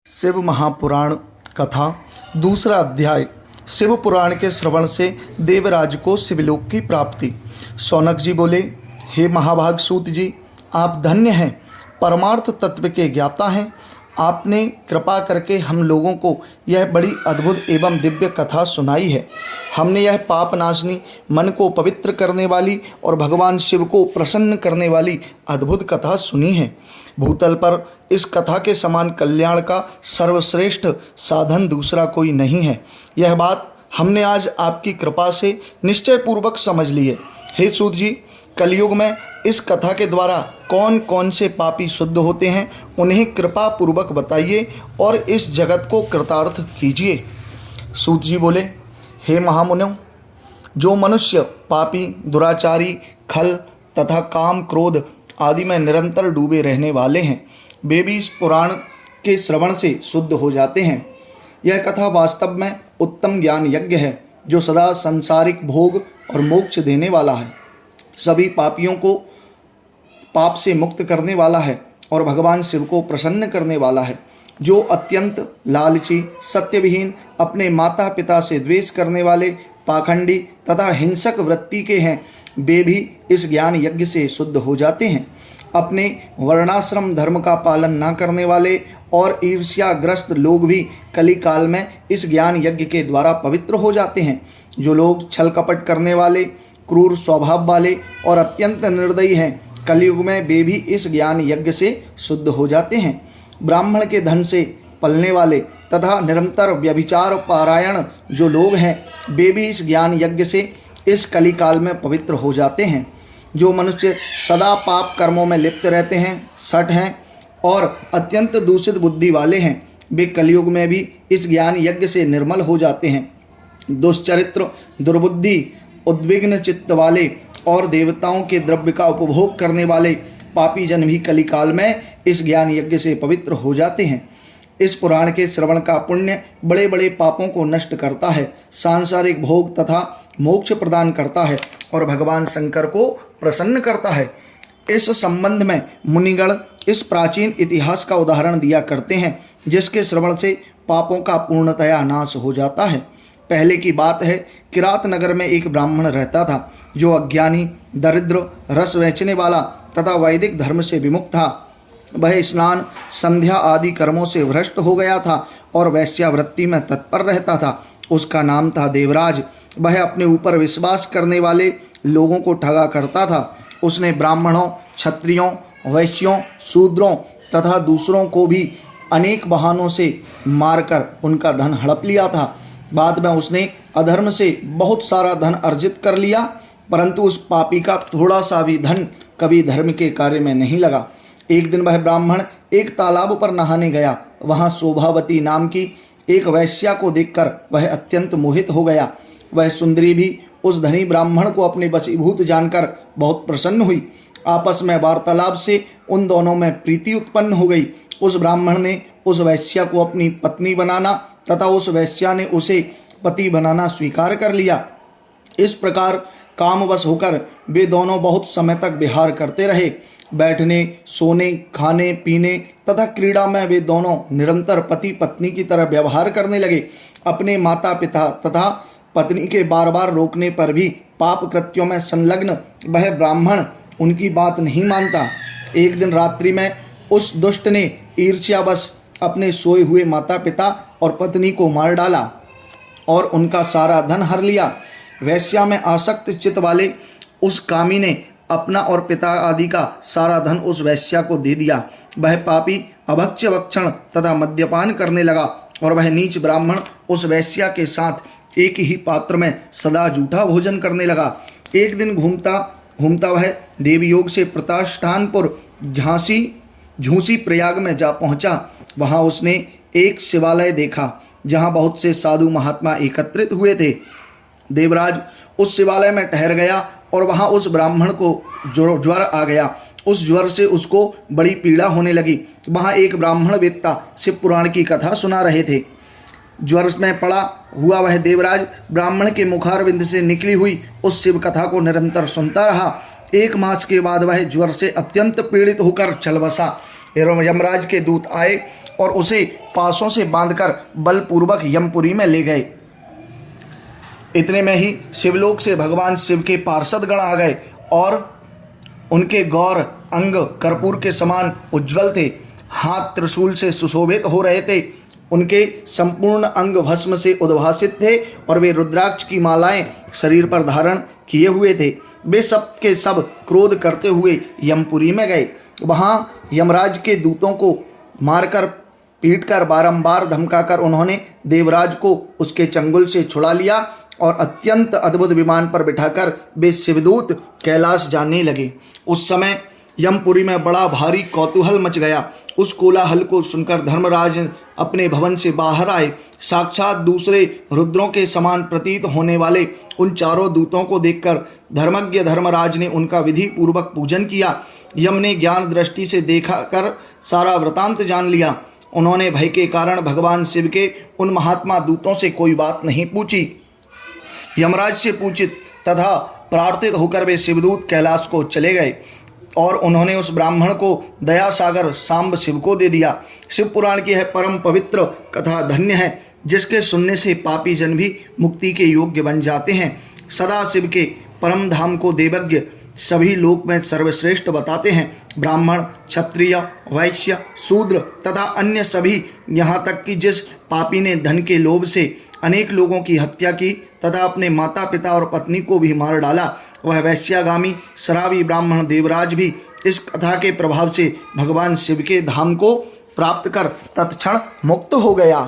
शिव महापुराण कथा दूसरा अध्याय। शिव पुराण के श्रवण से देवराज को शिवलोक की प्राप्ति। शौनक जी बोले, हे महाभाग सूत जी, आप धन्य हैं, परमार्थ तत्व के ज्ञाता हैं। आपने कृपा करके हम लोगों को यह बड़ी अद्भुत एवं दिव्य कथा सुनाई है। हमने यह पाप नाशनी, मन को पवित्र करने वाली और भगवान शिव को प्रसन्न करने वाली अद्भुत कथा सुनी है। भूतल पर इस कथा के समान कल्याण का सर्वश्रेष्ठ साधन दूसरा कोई नहीं है। यह बात हमने आज आपकी कृपा से निश्चय पूर्वक समझ ली है। हे सूत जी, कलयुग में इस कथा के द्वारा कौन कौन से पापी शुद्ध होते हैं, उन्हें कृपा पूर्वक बताइए और इस जगत को कृतार्थ कीजिए। सूत जी बोले, हे महामुनियों, जो मनुष्य पापी, दुराचारी, खल तथा काम, क्रोध आदि में निरंतर डूबे रहने वाले हैं, वे भी इस पुराण के श्रवण से शुद्ध हो जाते हैं। यह कथा वास्तव में उत्तम ज्ञान यज्ञ है, जो सदा सांसारिक भोग और मोक्ष देने वाला है, सभी पापियों को पाप से मुक्त करने वाला है और भगवान शिव को प्रसन्न करने वाला है। जो अत्यंत लालची, सत्यविहीन, अपने माता पिता से द्वेष करने वाले, पाखंडी तथा हिंसक वृत्ति के हैं, वे भी इस ज्ञान यज्ञ से शुद्ध हो जाते हैं। अपने वर्णाश्रम धर्म का पालन न करने वाले और ईर्ष्याग्रस्त लोग भी कली काल में इस ज्ञान यज्ञ के द्वारा पवित्र हो जाते हैं। जो लोग छल कपट करने वाले, क्रूर स्वभाव वाले और अत्यंत निर्दयी हैं, कलयुग में वे भी इस ज्ञान यज्ञ से शुद्ध हो जाते हैं। ब्राह्मण के धन से पलने वाले तथा निरंतर व्यभिचार पारायण जो लोग हैं, वे भी इस ज्ञान यज्ञ से इस कली काल में पवित्र हो जाते हैं। जो मनुष्य सदा पाप कर्मों में लिप्त रहते हैं, सठ हैं और अत्यंत दूषित बुद्धि वाले हैं, वे कलयुग में भी इस ज्ञान यज्ञ से निर्मल हो जाते हैं। दुष्चरित्र, दुर्बुद्धि, उद्विग्न चित्त वाले और देवताओं के द्रव्य का उपभोग करने वाले पापी जन भी कली काल में इस ज्ञान यज्ञ से पवित्र हो जाते हैं। इस पुराण के श्रवण का पुण्य बड़े बड़े पापों को नष्ट करता है, सांसारिक भोग तथा मोक्ष प्रदान करता है और भगवान शंकर को प्रसन्न करता है। इस संबंध में मुनिगण इस प्राचीन इतिहास का उदाहरण दिया करते हैं, जिसके श्रवण से पापों का पूर्णतया नाश हो जाता है। पहले की बात है, किरात नगर में एक ब्राह्मण रहता था, जो अज्ञानी, दरिद्र, रस बेचने वाला तथा वैदिक धर्म से विमुख था। वह स्नान, संध्या आदि कर्मों से भ्रष्ट हो गया था और वैश्यावृत्ति में तत्पर रहता था। उसका नाम था देवराज। वह अपने ऊपर विश्वास करने वाले लोगों को ठगा करता था। उसने ब्राह्मणों, क्षत्रियों, वैश्यों, शूद्रों तथा दूसरों को भी अनेक बहानों से मारकर उनका धन हड़प लिया था। बाद में उसने अधर्म से बहुत सारा धन अर्जित कर लिया, परंतु उस पापी का थोड़ा सा भी धन कभी धर्म के कार्य में नहीं लगा। एक दिन वह ब्राह्मण एक तालाब पर नहाने गया। वहाँ शोभावती नाम की एक वैश्या को देखकर वह अत्यंत मोहित हो गया। वह सुंदरी भी उस धनी ब्राह्मण को अपने वशीभूत जानकर बहुत प्रसन्न हुई। आपस में वार्तालाप से उन दोनों में प्रीति उत्पन्न हो गई। उस ब्राह्मण ने उस वैश्या को अपनी पत्नी बनाना तथा उस वैश्या ने उसे पति बनाना स्वीकार कर लिया। इस प्रकार कामवश होकर वे दोनों बहुत समय तक विहार करते रहे। बैठने, सोने, खाने, पीने तथा क्रीड़ा में वे दोनों निरंतर पति पत्नी की तरह व्यवहार करने लगे। अपने माता पिता तथा पत्नी के बार बार रोकने पर भी पाप कृत्यों में संलग्न वह ब्राह्मण उनकी बात नहीं मानता। एक दिन रात्रि में उस दुष्ट ने ईर्ष्यावश अपने सोए हुए माता पिता और पत्नी को मार डाला और उनका सारा धन हर लिया। वैश्या में आसक्त चित्त वाले उस कामी ने अपना और पिता आदि का सारा धन उस वैश्या को दे दिया। वह पापी अभक्ष्य भक्षण तथा मद्यपान करने लगा और वह नीच ब्राह्मण उस वैश्या के साथ एक ही पात्र में सदा जूठा भोजन करने लगा। एक दिन घूमता घूमता वह देवयोग से प्रतिष्ठानपुर झूसी प्रयाग में जा पहुंचा। वहां उसने एक शिवालय देखा, जहां बहुत से साधु महात्मा एकत्रित हुए थे। देवराज उस शिवालय में ठहर गया और वहां उस ब्राह्मण को ज्वर आ गया। उस ज्वर से उसको बड़ी पीड़ा होने लगी। वहां एक ब्राह्मण वेत्ता शिव पुराण की कथा सुना रहे थे। ज्वर में पड़ा हुआ वह देवराज ब्राह्मण के मुखारविंद से निकली हुई उस शिव कथा को निरंतर सुनता रहा। 1 मास के बाद वह ज्वर से अत्यंत पीड़ित होकर चल बसा यमराज के दूत आए और उसे पासों से बांधकर बलपूर्वक यमपुरी में ले गए। इतने में ही शिवलोक से भगवान शिव के पार्षदगण आ गए और उनके गौर अंग कर्पूर के समान उज्जवल थे, हाथ त्रिशूल से सुशोभित हो रहे थे, उनके संपूर्ण अंग भस्म से उद्भासित थे और वे रुद्राक्ष की मालाएं शरीर पर धारण किए हुए थे। वे सब के सब क्रोध करते हुए यमपुरी में गए। वहां यमराज के दूतों को मारकर पीटकर बारंबार धमकाकर उन्होंने देवराज को उसके चंगुल से छुड़ा लिया और अत्यंत अद्भुत विमान पर बिठाकर वे शिवदूत कैलाश जाने लगे। उस समय यमपुरी में बड़ा भारी कौतूहल मच गया। उस कोलाहल को सुनकर धर्मराज अपने भवन से बाहर आए। साक्षात दूसरे रुद्रों के समान प्रतीत होने वाले उन चारों दूतों को देखकर धर्मज्ञ धर्मराज ने उनका विधि पूर्वक पूजन किया। यम ने ज्ञान दृष्टि से देखा कर सारा वृतांत जान लिया। उन्होंने भय के कारण भगवान शिव के उन महात्मा दूतों से कोई बात नहीं पूछी। यमराज से पूछित तथा प्रार्थित होकर वे शिवदूत कैलाश को चले गए और उन्होंने उस ब्राह्मण को दया सागर सांब शिव को दे दिया। शिव पुराण की है परम पवित्र कथा धन्य है, जिसके सुनने से पापी जन भी मुक्ति के योग्य बन जाते हैं। सदा शिव के परम धाम को देवज्ञ सभी लोक में सर्वश्रेष्ठ बताते हैं। ब्राह्मण, क्षत्रिय, वैश्य, शूद्र तथा अन्य सभी, यहाँ तक कि जिस पापी ने धन के लोभ से अनेक लोगों की हत्या की तथा अपने माता पिता और पत्नी को भी मार डाला, वह वैश्यागामी शराबी ब्राह्मण देवराज भी इस कथा के प्रभाव से भगवान शिव के धाम को प्राप्त कर तत्क्षण मुक्त हो गया।